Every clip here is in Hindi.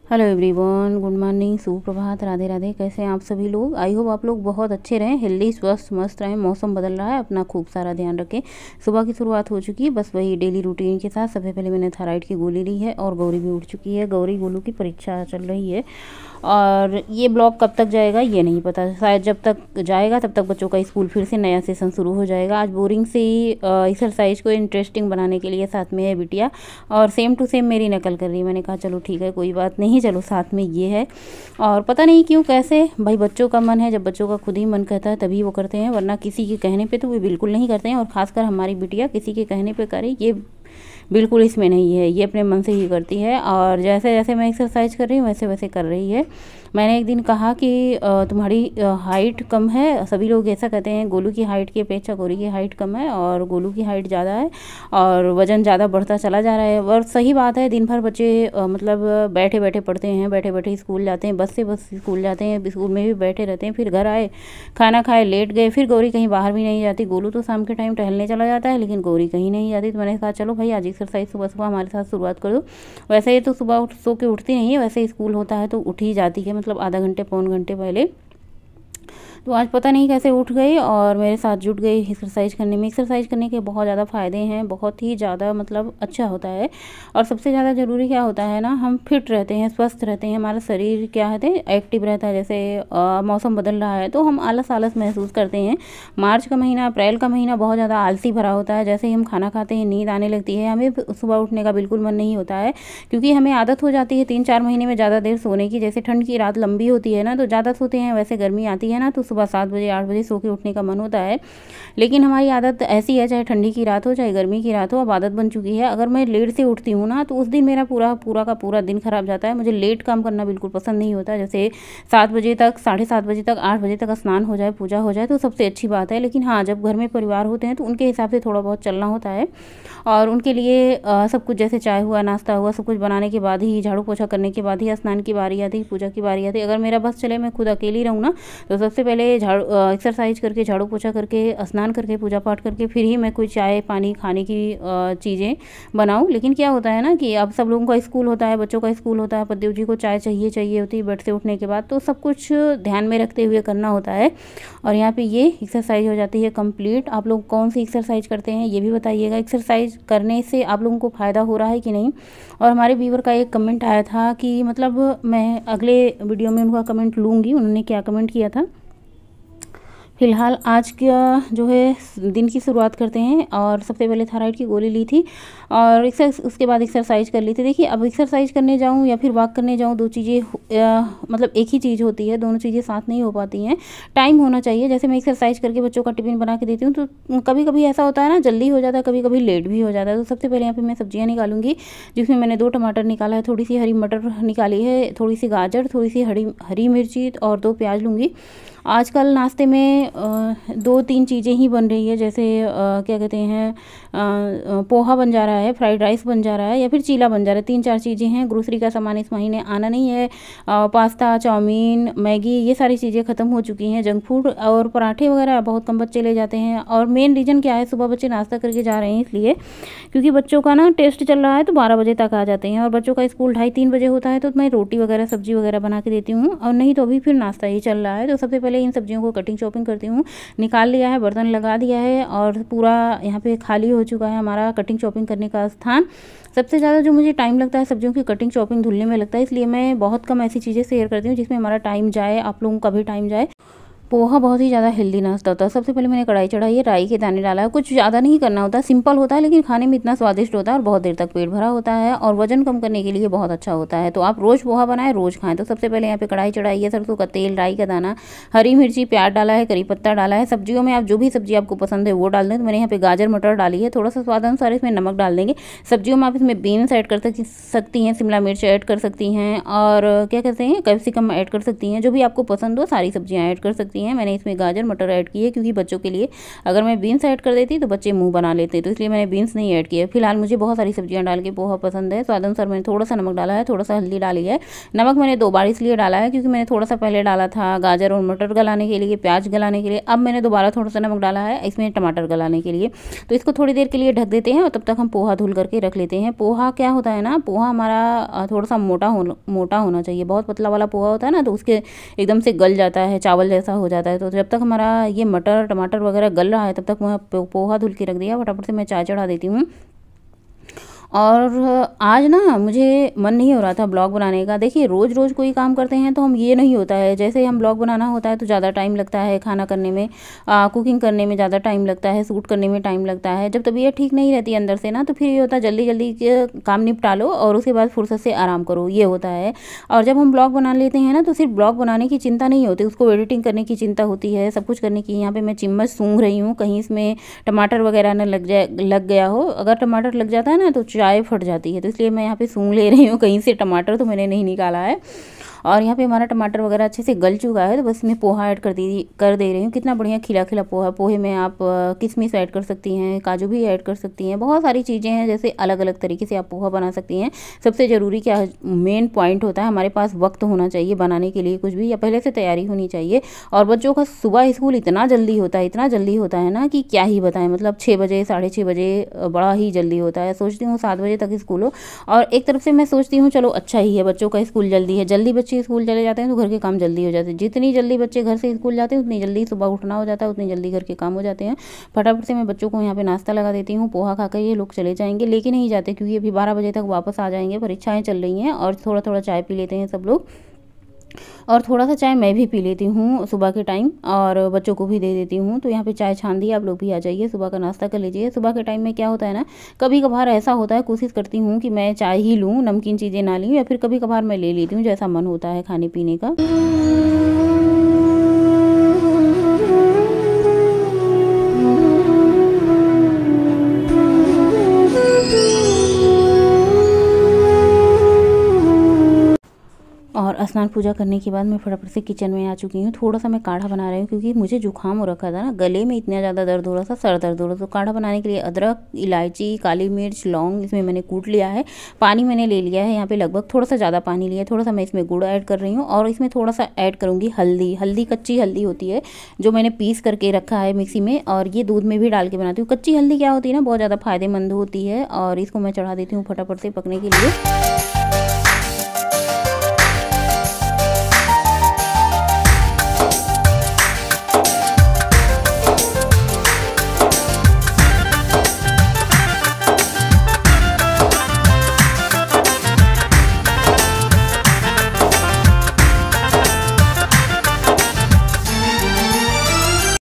हेलो एवरीवन, गुड मॉर्निंग, सुप्रभात, राधे राधे। कैसे हैं आप सभी लोग? आई होप आप लोग बहुत अच्छे रहें, हेल्दी, स्वस्थ, मस्त रहें। मौसम बदल रहा है, अपना खूब सारा ध्यान रखें। सुबह की शुरुआत हो चुकी है, बस वही डेली रूटीन के साथ। सबसे पहले मैंने थायराइड की गोली ली है और गौरी भी उठ चुकी है। गौरी गोलू की परीक्षा चल रही है और ये ब्लॉग कब तक जाएगा ये नहीं पता। शायद जब तक जाएगा तब तक बच्चों का स्कूल फिर से नया सेशन शुरू हो जाएगा। आज बोरिंग से ही एक्सरसाइज को इंटरेस्टिंग बनाने के लिए साथ में है बिटिया, और सेम टू सेम मेरी नकल कर रही है। मैंने कहा चलो ठीक है, कोई बात नहीं, चलो साथ में ये है। और पता नहीं क्यों कैसे भाई, बच्चों का मन है, जब बच्चों का खुद ही मन कहता है तभी वो करते हैं, वरना किसी के कहने पे तो वो बिल्कुल नहीं करते हैं। और ख़ासकर हमारी बिटिया किसी के कहने पे करे ये बिल्कुल इसमें नहीं है, ये अपने मन से ही करती है। और जैसे जैसे मैं एक्सरसाइज कर रही हूँ वैसे वैसे कर रही है। मैंने एक दिन कहा कि तुम्हारी हाइट कम है। सभी लोग ऐसा कहते हैं, गोलू की हाइट की अपेक्षा गौरी की हाइट कम है और गोलू की हाइट ज़्यादा है और वज़न ज़्यादा बढ़ता चला जा रहा है। और सही बात है, दिन भर बच्चे मतलब बैठे बैठे पढ़ते हैं, बैठे बैठे स्कूल जाते हैं, बस से बस स्कूल जाते हैं, स्कूल में भी बैठे रहते हैं, फिर घर आए, खाना खाए, लेट गए। फिर गौरी कहीं बाहर भी नहीं जाती। गोलू तो शाम के टाइम टहलने चला जाता है, लेकिन गौरी कहीं नहीं जाती। तो मैंने कहा चलो भाई, आज एक्सरसाइज सुबह सुबह हमारे साथ शुरुआत कर दो। वैसे ही तो सुबह सो के उठती नहीं है, वैसे स्कूल होता है तो उठ ही जाती है, मतलब आधा घंटे पौन घंटे पहले। तो आज पता नहीं कैसे उठ गई और मेरे साथ जुट गई एक्सरसाइज करने में। एक्सरसाइज करने के बहुत ज़्यादा फ़ायदे हैं, बहुत ही ज़्यादा, मतलब अच्छा होता है। और सबसे ज़्यादा ज़रूरी क्या होता है ना, हम फिट रहते हैं, स्वस्थ रहते हैं, हमारा शरीर क्या है एक्टिव रहता है। जैसे मौसम बदल रहा है तो हम आलस आलस महसूस करते हैं। मार्च का महीना, अप्रैल का महीना बहुत ज़्यादा आलसी भरा होता है। जैसे ही हम खाना खाते हैं नींद आने लगती है, हमें सुबह उठने का बिल्कुल मन नहीं होता है, क्योंकि हमें आदत हो जाती है 3-4 महीने में ज़्यादा देर सोने की। जैसे ठंड की रात लंबी होती है ना तो ज़्यादा सोते हैं, वैसे गर्मी आती है ना तो सुबह 7 बजे 8 बजे सो के उठने का मन होता है। लेकिन हमारी आदत ऐसी है, चाहे ठंडी की रात हो चाहे गर्मी की रात हो, अब आदत बन चुकी है। अगर मैं लेट से उठती हूँ ना तो उस दिन मेरा पूरा का पूरा दिन खराब जाता है। मुझे लेट काम करना बिल्कुल पसंद नहीं होता। जैसे 7 बजे तक, 7:30 बजे तक, 8 बजे तक स्नान हो जाए, पूजा हो जाए तो सबसे अच्छी बात है। लेकिन हाँ, जब घर में परिवार होते हैं तो उनके हिसाब से थोड़ा बहुत चलना होता है। और उनके लिए सब कुछ, जैसे चाय हुआ, नाश्ता हुआ, सब कुछ बनाने के बाद ही, झाड़ू पोछा करने के बाद ही स्नान की बारी आती, पूजा की बारी आती। अगर मेरा बस चले, मैं खुद अकेली रहूँ ना, तो सबसे पहले एक्सरसाइज करके, झाड़ू पोछा करके, स्नान करके, पूजा पाठ करके फिर ही मैं कोई चाय पानी खाने की चीज़ें बनाऊँ। लेकिन क्या होता है ना कि अब सब लोगों का स्कूल होता है, बच्चों का स्कूल होता है, पतिदेव जी को चाय चाहिए होती है बेड से उठने के बाद, तो सब कुछ ध्यान में रखते हुए करना होता है। और यहाँ पे ये एक्सरसाइज हो जाती है कंप्लीट। आप लोग कौन सी एक्सरसाइज करते हैं ये भी बताइएगा। एक्सरसाइज करने से आप लोगों को फ़ायदा हो रहा है कि नहीं। और हमारे व्यूवर का एक कमेंट आया था कि, मतलब मैं अगले वीडियो में उनका कमेंट लूँगी, उन्होंने क्या कमेंट किया था। फ़िलहाल आज का जो है दिन की शुरुआत करते हैं। और सबसे पहले थायराइड की गोली ली थी और उसके बाद एक्सरसाइज कर ली थी। देखिए, अब एक्सरसाइज करने जाऊँ या फिर वॉक करने जाऊँ, दो चीज़ें मतलब एक ही चीज़ होती है, दोनों चीज़ें साथ नहीं हो पाती हैं। टाइम होना चाहिए। जैसे मैं एक्सरसाइज करके बच्चों का टिफ़िन बना के देती हूँ तो कभी कभी ऐसा होता है ना, जल्दी हो जाता है, कभी कभी लेट भी हो जाता है। तो सबसे पहले यहाँ पर मैं सब्जियाँ निकालूंगी, जिसमें मैंने 2 टमाटर निकाला है, थोड़ी सी हरी मटर निकाली है, थोड़ी सी गाजर, थोड़ी सी हरी मिर्ची और 2 प्याज लूँगी। आजकल नाश्ते में 2-3 चीज़ें ही बन रही है। जैसे क्या कहते हैं, पोहा बन जा रहा है, फ्राइड राइस बन जा रहा है, या फिर चीला बन जा रहा है। 3-4 चीज़ें हैं। ग्रोसरी का सामान इस महीने आना नहीं है। पास्ता, चाउमीन, मैगी, ये सारी चीज़ें ख़त्म हो चुकी हैं। जंक फूड और पराठे वगैरह बहुत कम बच्चे ले जाते हैं। और मेन रीज़न क्या है, सुबह बच्चे नाश्ता करके जा रहे हैं इसलिए, क्योंकि बच्चों का ना टेस्ट चल रहा है तो 12 बजे तक आ जाते हैं। और बच्चों का स्कूल 2:30-3 बजे होता है तो मैं रोटी वगैरह, सब्जी वगैरह बना के देती हूँ, और नहीं तो अभी फिर नाश्ता ही चल रहा है। तो सबसे पहले इन सब्जियों को कटिंग चॉपिंग करती हूँ। निकाल लिया है, बर्तन लगा दिया है और पूरा यहाँ पे खाली हो चुका है हमारा कटिंग चॉपिंग करने का स्थान। सबसे ज़्यादा जो मुझे टाइम लगता है सब्जियों की कटिंग चॉपिंग धुलने में लगता है, इसलिए मैं बहुत कम ऐसी चीज़ें शेयर करती हूँ जिसमें हमारा टाइम जाए, आप लोगों का भी टाइम जाए। पोहा बहुत ही ज़्यादा हेल्दी नाश्ता होता है। सबसे पहले मैंने कढ़ाई चढ़ाई है, राई के दाने डाला है। कुछ ज़्यादा नहीं करना होता, सिंपल होता है, लेकिन खाने में इतना स्वादिष्ट होता है और बहुत देर तक पेट भरा होता है और वजन कम करने के लिए बहुत अच्छा होता है। तो आप रोज़ पोहा बनाएं, रोज़ खाएं। तो सबसे पहले यहाँ पे कढ़ाई चढ़ाई है, सरसों का तेल, राई का दाना, हरी मिर्ची, प्याज डाला है, करी पत्ता डाला है। सब्जियों में आप जो भी सब्जी आपको पसंद है वो डाल दें। तो मैंने यहाँ पे गाजर मटर डाली है, थोड़ा सा स्वाद अनुसार इसमें नमक डाल देंगे। सब्जियों में आप इसमें बीन्स ऐड कर सकती हैं, शिमला मिर्च ऐड कर सकती हैं, और क्या कहते हैं, कैप्सिकम ऐड कर सकती हैं। जो भी आपको पसंद हो सारी सब्जियाँ ऐड कर सकती हैं। सकती हैं। मैंने इसमें गाजर मटर ऐड की है क्योंकि बच्चों के लिए अगर मैं बीन्स ऐड कर देती तो बच्चे मुँह बना लेते, तो इसलिए मैंने बीन्स नहीं ऐड किया। फिलहाल मुझे बहुत सारी सब्जियाँ डाल के पोहा पसंद है। स्वाद अनुसार मैंने थोड़ा सा नमक डाला है, थोड़ा सा हल्दी डाली है। नमक मैंने 2 बार इसलिए डाला है क्योंकि मैंने थोड़ा सा पहले डाला था गाजर और मटर गलाने के लिए, प्याज गलाने के लिए। अब मैंने दोबारा थोड़ा सा नमक डाला है इसमें टमाटर गलाने के लिए। तो इसको थोड़ी देर के लिए ढक देते हैं और तब तक हम पोहा धुल करके रख लेते हैं। पोहा क्या होता है ना, पोहा हमारा थोड़ा सा मोटा होना चाहिए। बहुत पतला वाला पोहा होता है ना तो उसके एकदम से गल जाता है, चावल जैसा हो जाता है। तो जब तक हमारा ये मटर टमाटर वगैरह गल रहा है तब तक मैं पोहा धुल के रख दिया। फटाफट से मैं चाय चढ़ा देती हूँ। और आज ना मुझे मन नहीं हो रहा था ब्लॉग बनाने का। देखिए रोज़ रोज़ कोई काम करते हैं तो हम ये नहीं होता है, जैसे हम ब्लॉग बनाना होता है तो ज़्यादा टाइम लगता है, खाना करने में कुकिंग करने में ज़्यादा टाइम लगता है, शूट करने में टाइम लगता है। जब तबीयत ठीक नहीं रहती अंदर से ना तो फिर ये होता है जल्दी जल्दी काम निपटा लो और उसके बाद फुर्सत से आराम करो, ये होता है। और जब हम ब्लॉग बना लेते हैं ना तो सिर्फ ब्लॉग बनाने की चिंता नहीं होती, उसको एडिटिंग करने की चिंता होती है, सब कुछ करने की। यहाँ पर मैं चम्मच सूंघ रही हूँ, कहीं इसमें टमाटर वगैरह न लग गया हो। अगर टमाटर लग जाता है ना तो चाय फट जाती है, तो इसलिए मैं यहाँ पे सूंघ ले रही हूँ कहीं से टमाटर, तो मैंने नहीं निकाला है। और यहाँ पे हमारा टमाटर वगैरह अच्छे से गल चुका है तो बस मैं पोहा ऐड कर दे रही हूँ। कितना बढ़िया खिला खिला पोहा। पोहे में आप किशमिश ऐड कर सकती हैं, काजू भी ऐड कर सकती हैं, बहुत सारी चीज़ें हैं, जैसे अलग अलग तरीके से आप पोहा बना सकती हैं। सबसे ज़रूरी क्या मेन पॉइंट होता है, हमारे पास वक्त होना चाहिए बनाने के लिए कुछ भी, या पहले से तैयारी होनी चाहिए। और बच्चों का सुबह स्कूल इतना जल्दी होता है ना कि क्या ही बताएं। मतलब 6 बजे 6:30 बजे बड़ा ही जल्दी होता है। सोचती हूँ 7 बजे तक स्कूल हो, और एक तरफ से मैं सोचती हूँ चलो अच्छा ही है बच्चों का स्कूल जल्दी है, जल्दी बच्चे स्कूल चले जाते हैं तो घर के काम जल्दी हो जाते हैं। जितनी जल्दी बच्चे घर से स्कूल जाते हैं उतनी जल्दी सुबह उठना हो जाता है, उतनी जल्दी घर के काम हो जाते हैं। फटाफट से मैं बच्चों को यहाँ पे नाश्ता लगा देती हूँ। पोहा खाकर ये लोग चले जाएंगे, लेके नहीं जाते क्योंकि अभी 12 बजे तक वापस आ जाएंगे, परीक्षाएं चल रही हैं। और थोड़ा थोड़ा चाय पी लेते हैं सब लोग, और थोड़ा सा चाय मैं भी पी लेती हूँ सुबह के टाइम और बच्चों को भी दे देती हूँ। तो यहाँ पे चाय छान दी, आप लोग भी आ जाइए, सुबह का नाश्ता कर लीजिए। सुबह के टाइम में क्या होता है ना, कभी कभार ऐसा होता है, कोशिश करती हूँ कि मैं चाय ही लूँ, नमकीन चीज़ें ना लूँ, या फिर कभी कभार मैं ले लेती हूँ जैसा मन होता है खाने पीने का। और स्नान पूजा करने के बाद मैं फटाफट से किचन में आ चुकी हूँ। थोड़ा सा मैं काढ़ा बना रही हूँ क्योंकि मुझे जुकाम हो रखा था ना, गले में इतना ज़्यादा दर्द हो रहा था, सर दर्द हो रहा था। तो काढ़ा बनाने के लिए अदरक, इलायची, काली मिर्च, लौंग इसमें मैंने कूट लिया है। पानी मैंने ले लिया है यहाँ पे लगभग, थोड़ा सा ज़्यादा पानी लिया है। थोड़ा सा मैं इसमें गुड़ ऐड कर रही हूँ और इसमें थोड़ा सा ऐड करूँगी हल्दी। कच्ची हल्दी होती है जो मैंने पीस करके रखा है मिक्सी में, और ये दूध में भी डाल के बनाती हूँ। कच्ची हल्दी क्या होती है ना, बहुत ज़्यादा फायदेमंद होती है। और इसको मैं चढ़ा देती हूँ फटाफट से पकने के लिए।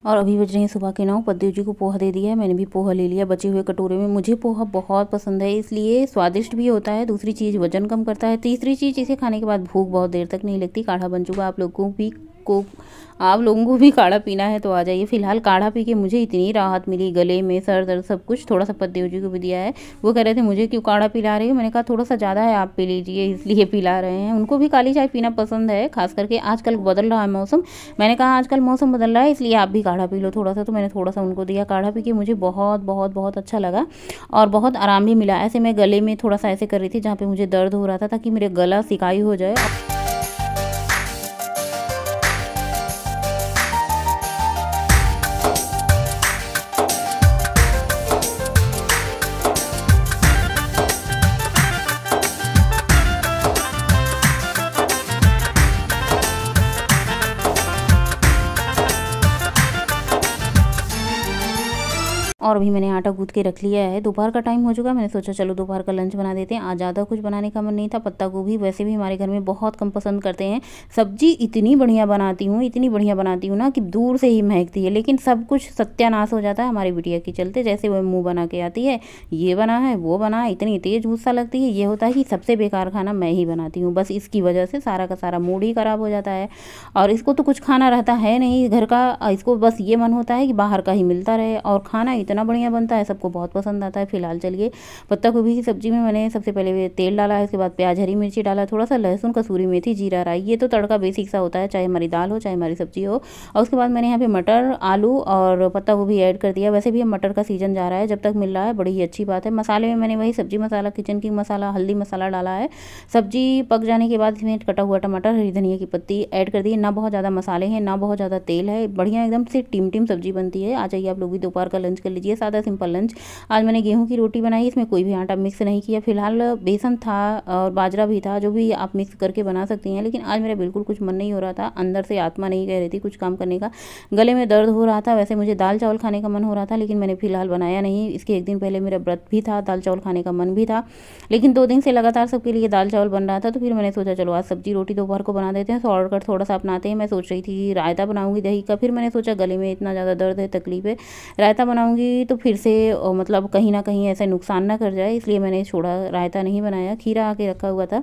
और अभी बज रहे हैं सुबह के 9। पद्देव जी को पोहा दे दिया है, मैंने भी पोहा ले लिया बचे हुए कटोरे में। मुझे पोहा बहुत पसंद है, इसलिए स्वादिष्ट भी होता है, दूसरी चीज़ वजन कम करता है, तीसरी चीज़ इसे खाने के बाद भूख बहुत देर तक नहीं लगती। काढ़ा बन चुका, आप लोगों को भी काढ़ा पीना है तो आ जाइए। फिलहाल काढ़ा पी के मुझे इतनी राहत मिली, गले में सर दर्द सब कुछ। थोड़ा सा पद्देव जी को भी दिया है, वो कह रहे थे मुझे क्यों काढ़ा पिला रही हो, मैंने कहा थोड़ा सा ज़्यादा है आप पी लीजिए इसलिए पिला रहे हैं। उनको भी काली चाय पीना पसंद है, खास करके आजकल बदल रहा है मौसम। मैंने कहा आजकल मौसम बदल रहा है इसलिए आप भी काढ़ा पी लो थोड़ा सा, तो मैंने थोड़ा सा उनको दिया। काढ़ा पी के मुझे बहुत बहुत बहुत अच्छा लगा और बहुत आराम भी मिला। ऐसे मैं गले में थोड़ा सा ऐसे कर रही थी जहाँ पे मुझे दर्द हो रहा था, ताकि मेरे गला सिकाई हो जाए। और अभी मैंने आटा गूँथ के रख लिया है। दोपहर का टाइम हो चुका है, मैंने सोचा चलो दोपहर का लंच बना देते हैं। आज ज़्यादा कुछ बनाने का मन नहीं था। पत्ता गोभी वैसे भी हमारे घर में बहुत कम पसंद करते हैं। सब्जी इतनी बढ़िया बनाती हूँ ना कि दूर से ही महकती है, लेकिन सब कुछ सत्यानाश हो जाता है हमारी बिटिया के चलते। जैसे वो मुँह बना के आती है, ये बना है वो बना है, इतनी तेज़ गुस्सा लगती है। ये होता है कि सबसे बेकार खाना मैं ही बनाती हूँ, बस इसकी वजह से सारा का सारा मूड ही ख़राब हो जाता है। और इसको तो कुछ खाना रहता है नहीं घर का, इसको बस ये मन होता है कि बाहर का ही मिलता रहे। और खाना इतना इतना बढ़िया बनता है, सबको बहुत पसंद आता है। फिलहाल चलिए पत्ता गोभी की सब्जी में मैंने सबसे पहले तेल डाला है, उसके बाद प्याज हरी मिर्ची डाला, थोड़ा सा लहसुन कसूरी मेथी जीरा राई, ये तो तड़का बेसिक सा होता है, चाहे हमारी दाल हो चाहे हमारी सब्जी हो। और उसके बाद मैंने यहाँ पे मटर आलू और पत्ता गोभी ऐड कर दिया। वैसे भी अब मटर का सीजन जा रहा है, जब तक मिल रहा है बड़ी ही अच्छी बात है। मसाले में मैंने वही सब्जी मसाला, किचन किंग मसाला, हल्दी मसाला डाला है। सब्जी पक जाने के बाद इसमें कटा हुआ टमाटर, हरी धनिया की पत्ती ऐड कर दी। ना बहुत ज़्यादा मसाले हैं ना बहुत ज़्यादा तेल है, बढ़िया एकदम से टिम टिम सब्जी बनती है। आ जाइए आप लोग भी दोपहर का लंच कर लीजिए, सादा सिंपल लंच। आज मैंने गेहूं की रोटी बनाई, इसमें कोई भी आटा मिक्स नहीं किया। फिलहाल बेसन था और बाजरा भी था, जो भी आप मिक्स करके बना सकती हैं, लेकिन आज मेरा बिल्कुल कुछ मन नहीं हो रहा था, अंदर से आत्मा नहीं कह रही थी कुछ काम करने का, गले में दर्द हो रहा था। वैसे मुझे दाल चावल खाने का मन हो रहा था, लेकिन मैंने फिलहाल बनाया नहीं। इसके एक दिन पहले मेरा व्रत भी था, दाल चावल खाने का मन भी था, लेकिन 2 दिन से लगातार सबके लिए दाल चावल बन रहा था, तो फिर मैंने सोचा चलो आज सब्जी रोटी दोपहर को बना देते हैं, शॉर्टकट थोड़ा सा अपनाते हैं। मैं सोच रही थी रायता बनाऊंगी दही का, फिर मैंने सोचा गले में इतना ज़्यादा दर्द है, तकलीफ है, रायता बनाऊंगी तो फिर से मतलब कहीं ना कहीं ऐसे नुकसान ना कर जाए, इसलिए मैंने छोड़ा, रायता नहीं बनाया। खीरा आके रखा हुआ था,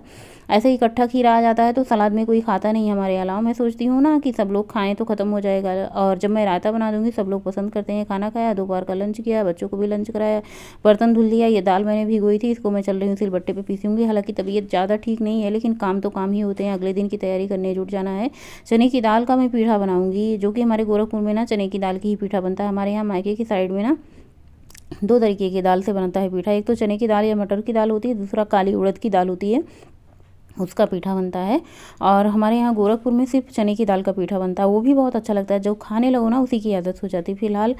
ऐसे ही इकट्ठा खीरा आ जाता है तो सलाद में कोई खाता नहीं हमारे अलावा। मैं सोचती हूँ ना कि सब लोग खाएं तो ख़त्म हो जाएगा, और जब मैं रायता बना दूंगी सब लोग पसंद करते हैं। खाना खाया, दोपहर का लंच किया, बच्चों को भी लंच कराया, बर्तन धुल लिया। ये दाल मैंने भिगोई थी, इसको मैं चल रही हूँ सिलबट्टे पे पीसूंगी। हालांकि तबीयत ज़्यादा ठीक नहीं है, लेकिन काम तो काम ही होते हैं, अगले दिन की तैयारी करने जुट जाना है। चने की दाल का मैं पीठा बनाऊंगी, जो कि हमारे गोरखपुर में ना चने की दाल की ही पीठा बनता है। हमारे यहाँ मायके की साइड में ना 2 तरीके की दाल से बनता है पीठा, एक तो चने की दाल या मटर की दाल होती है, दूसरा काली उड़द की दाल होती है, उसका पीठा बनता है। और हमारे यहाँ गोरखपुर में सिर्फ चने की दाल का पीठा बनता है, वो भी बहुत अच्छा लगता है। जो खाने लगो ना उसी की आदत हो जाती है। फिलहाल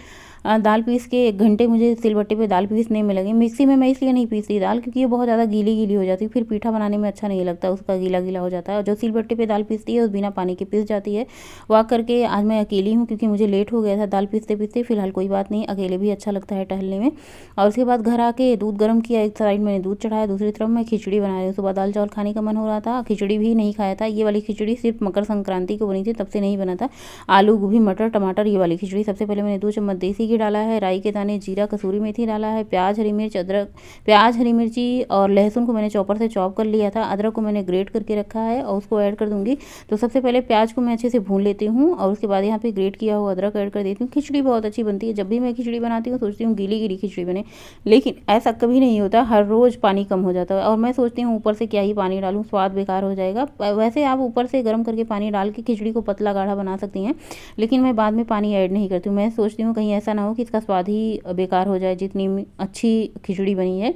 दाल पीस के 1 घंटे मुझे सिलबट्टे पे दाल पीसने में लगे। मिक्सी में मैं इसलिए नहीं पीसती दाल, क्योंकि ये बहुत ज़्यादा गीली गीली हो जाती है, फिर पीठा बनाने में अच्छा नहीं लगता, उसका गीला गीला हो जाता है। और जो सिलबट्टे पे दाल पीसती है उस बिना पानी के पीस जाती है। वॉक करके आज मैं अकेली हूँ, क्योंकि मुझे लेट हो गया था दाल पीसते पीसते। फिलहाल कोई बात नहीं, अकेले भी अच्छा लगता है टहलने में। और उसके बाद घर आके दूध गर्म किया, एक साइड मैंने दूध चढ़ाया, दूसरी तरफ मैं खिचड़ी बना रही हूँ। सुबह दाल चावल खाने का मन हो रहा था, खिचड़ी भी नहीं खाया था। ये वाली खिचड़ी सिर्फ मकर संक्रांति को बनी थी, तब से नहीं बना था। आलू गोभी मटर टमाटर ये वाली खिचड़ी। सबसे पहले मैंने 2 चम्मच देसी घी डाला है, राई के दाने, जीरा कसूरी मेथी डाला है, प्याज हरी मिर्च अदरक, प्याज हरी मिर्ची और लहसुन को मैंने चॉपर से चॉप कर लिया था, अदरक को मैंने ग्रेट करके रखा है और उसको ऐड कर दूंगी। तो सबसे पहले प्याज को मैं अच्छे से भून लेती हूँ और उसके बाद यहाँ पे ग्रेट किया हुआ अदरक ऐड कर देती हूँ। खिचड़ी बहुत अच्छी बनती है। जब भी मैं खिचड़ी बनाती हूँ सोचती हूँ गीली गीली खिचड़ी बने, लेकिन ऐसा कभी नहीं होता, हर रोज़ पानी कम हो जाता है। और मैं सोचती हूँ ऊपर से क्या ही पानी डालूँ, स्वाद बेकार हो जाएगा। वैसे आप ऊपर से गर्म करके पानी डाल के खिचड़ी को पतला गाढ़ा बना सकती हैं, लेकिन मैं बाद में पानी ऐड नहीं करती हूँ। मैं सोचती हूँ कहीं ऐसा ना हो कि इसका स्वाद ही बेकार हो जाए, जितनी अच्छी खिचड़ी बनी है।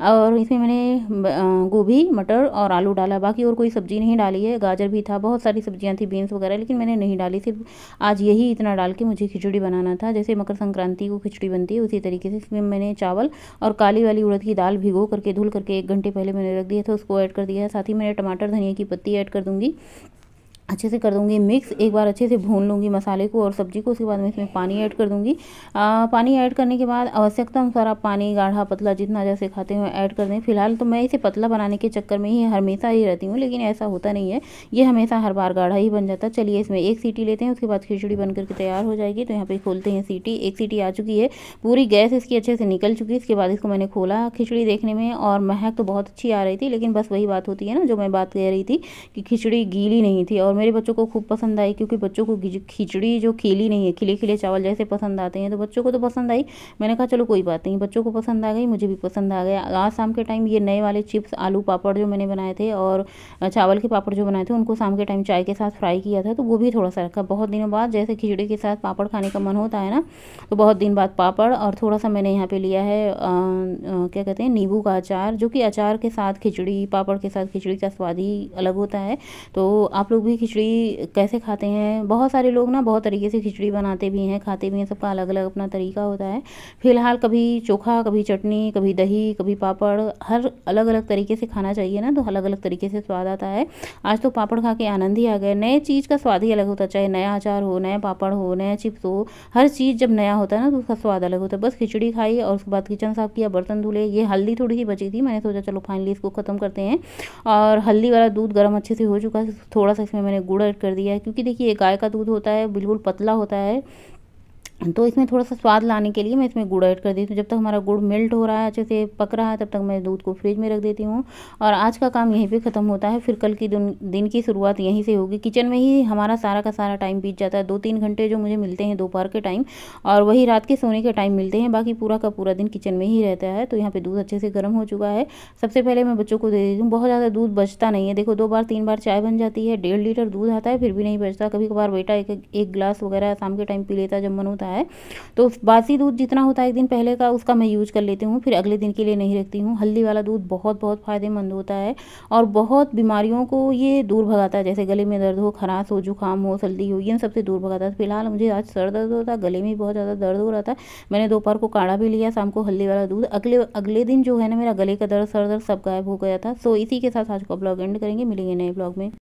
और इसमें मैंने गोभी मटर और आलू डाला, बाकी और कोई सब्ज़ी नहीं डाली है। गाजर भी था, बहुत सारी सब्जियां थी, बीन्स वगैरह, लेकिन मैंने नहीं डाली। सिर्फ आज यही इतना डाल के मुझे खिचड़ी बनाना था। जैसे मकर संक्रांति को खिचड़ी बनती है उसी तरीके से इसमें मैंने चावल और काली वाली उड़द की दाल भिगो करके धुल करके 1 घंटे पहले मैंने रख दिया था, उसको ऐड कर दिया है। साथ ही मैंने टमाटर धनिया की पत्ती ऐड कर दूँगी, अच्छे से कर दूंगी मिक्स। एक बार अच्छे से भून लूँगी मसाले को और सब्जी को। उसके बाद मैं इसमें पानी ऐड कर दूंगी। पानी ऐड करने के बाद आवश्यकता अनुसार आप पानी गाढ़ा पतला जितना जैसे खाते हो ऐड कर दें। फिलहाल तो मैं इसे पतला बनाने के चक्कर में ही हमेशा ही रहती हूँ, लेकिन ऐसा होता नहीं है, ये हमेशा हर बार गाढ़ा ही बन जाता है। चलिए इसमें 1 सीटी लेते हैं, उसके बाद खिचड़ी बन करके तैयार हो जाएगी। तो यहाँ पे खोलते हैं सीटी। 1 सीटी आ चुकी है, पूरी गैस इसकी अच्छे से निकल चुकी है। इसके बाद इसको मैंने खोला, खिचड़ी देखने में और महक तो बहुत अच्छी आ रही थी, लेकिन बस वही बात होती है ना जो मैं बात कह रही थी कि खिचड़ी गीली नहीं थी। और मेरे बच्चों को खूब पसंद आई, क्योंकि बच्चों को खिचड़ी जो खीली नहीं है, खिले खिले चावल जैसे पसंद आते हैं, तो बच्चों को तो पसंद आई। मैंने कहा चलो कोई बात नहीं, बच्चों को पसंद आ गई, मुझे भी पसंद आ गया। आज शाम के टाइम ये नए वाले चिप्स आलू पापड़ जो मैंने बनाए थे और चावल के पापड़ जो बनाए थे, उनको शाम के टाइम चाय के साथ फ्राई किया था, तो वो भी थोड़ा सा रखा। बहुत दिनों बाद जैसे खिचड़ी के साथ पापड़ खाने का मन होता है ना, तो बहुत दिन बाद पापड़। और थोड़ा सा मैंने यहाँ पे लिया है क्या कहते हैं, नींबू का अचार, जो कि अचार के साथ खिचड़ी पापड़ के साथ खिचड़ी का स्वाद ही अलग होता है। तो आप लोग भी खिचड़ी कैसे खाते हैं? बहुत सारे लोग ना बहुत तरीके से खिचड़ी बनाते भी हैं, खाते भी हैं, सबका अलग अलग अपना तरीका होता है। फिलहाल कभी चोखा, कभी चटनी, कभी दही, कभी पापड़, हर अलग अलग तरीके से खाना चाहिए ना, तो अलग अलग तरीके से स्वाद आता है। आज तो पापड़ खा के आनंद ही आ गया। नए चीज़ का स्वाद ही अलग होता है, चाहे नया अचार हो, नया पापड़ हो, नया चिप्स हो, हर चीज़ जब नया होता है ना तो उसका स्वाद अलग होता है। बस खिचड़ी खाई और उसके बाद किचन साफ किया, बर्तन धुले। ये हल्दी थोड़ी सी बची थी, मैंने सोचा चलो फाइनली इसको ख़त्म करते हैं। और हल्दी वाला दूध गर्म अच्छे से हो चुका है, थोड़ा सा इसमें मैंने गुड़ ऐड कर दिया है, क्योंकि देखिए गाय का दूध होता है, बिल्कुल पतला होता है, तो इसमें थोड़ा-सा स्वाद लाने के लिए मैं इसमें गुड़ ऐड कर देती हूँ। जब तक हमारा गुड़ मेल्ट हो रहा है, अच्छे से पक रहा है, तब तक मैं दूध को फ्रिज में रख देती हूँ और आज का काम यहीं पे ख़त्म होता है। फिर कल की दिन की शुरुआत यहीं से होगी। किचन में ही हमारा सारा का सारा टाइम बीत जाता है। 2-3 घंटे जो मुझे मिलते हैं दोपहर के टाइम और वही रात के सोने के टाइम मिलते हैं, बाकी पूरा का पूरा दिन किचन में ही रहता है। तो यहाँ पे दूध अच्छे से गर्म हो चुका है। सबसे पहले मैं बच्चों को दे देती हूँ। बहुत ज़्यादा दूध बचता नहीं है। देखो 2 बार 3 बार चाय बन जाती है, 1.5 लीटर दूध आता है, फिर भी नहीं बचता। कभी-कभार बेटा 1 ग्लास वगैरह शाम के टाइम पी लेता है जब मन होता है। तो बासी दूध जितना होता है 1 दिन पहले का, उसका मैं यूज़ कर लेती हूँ, फिर अगले दिन के लिए नहीं रखती हूँ। हल्दी वाला दूध बहुत बहुत फ़ायदेमंद होता है और बहुत बीमारियों को ये दूर भगाता है, जैसे गले में दर्द हो, खराश हो, जुकाम हो, सर्दी हो, इन सबसे दूर भगाता है। फिलहाल मुझे आज सर दर्द होता है, गले में बहुत ज़्यादा दर्द हो रहा था। मैंने दोपहर को काढ़ा भी लिया, शाम को हल्दी वाला दूध। अगले अगले दिन जो है ना, मेरा गले का दर्द, सर दर्द सब गायब हो गया था। सो इसी के साथ आज का ब्लॉग एंड करेंगे। मिलेंगे नए ब्लॉग में।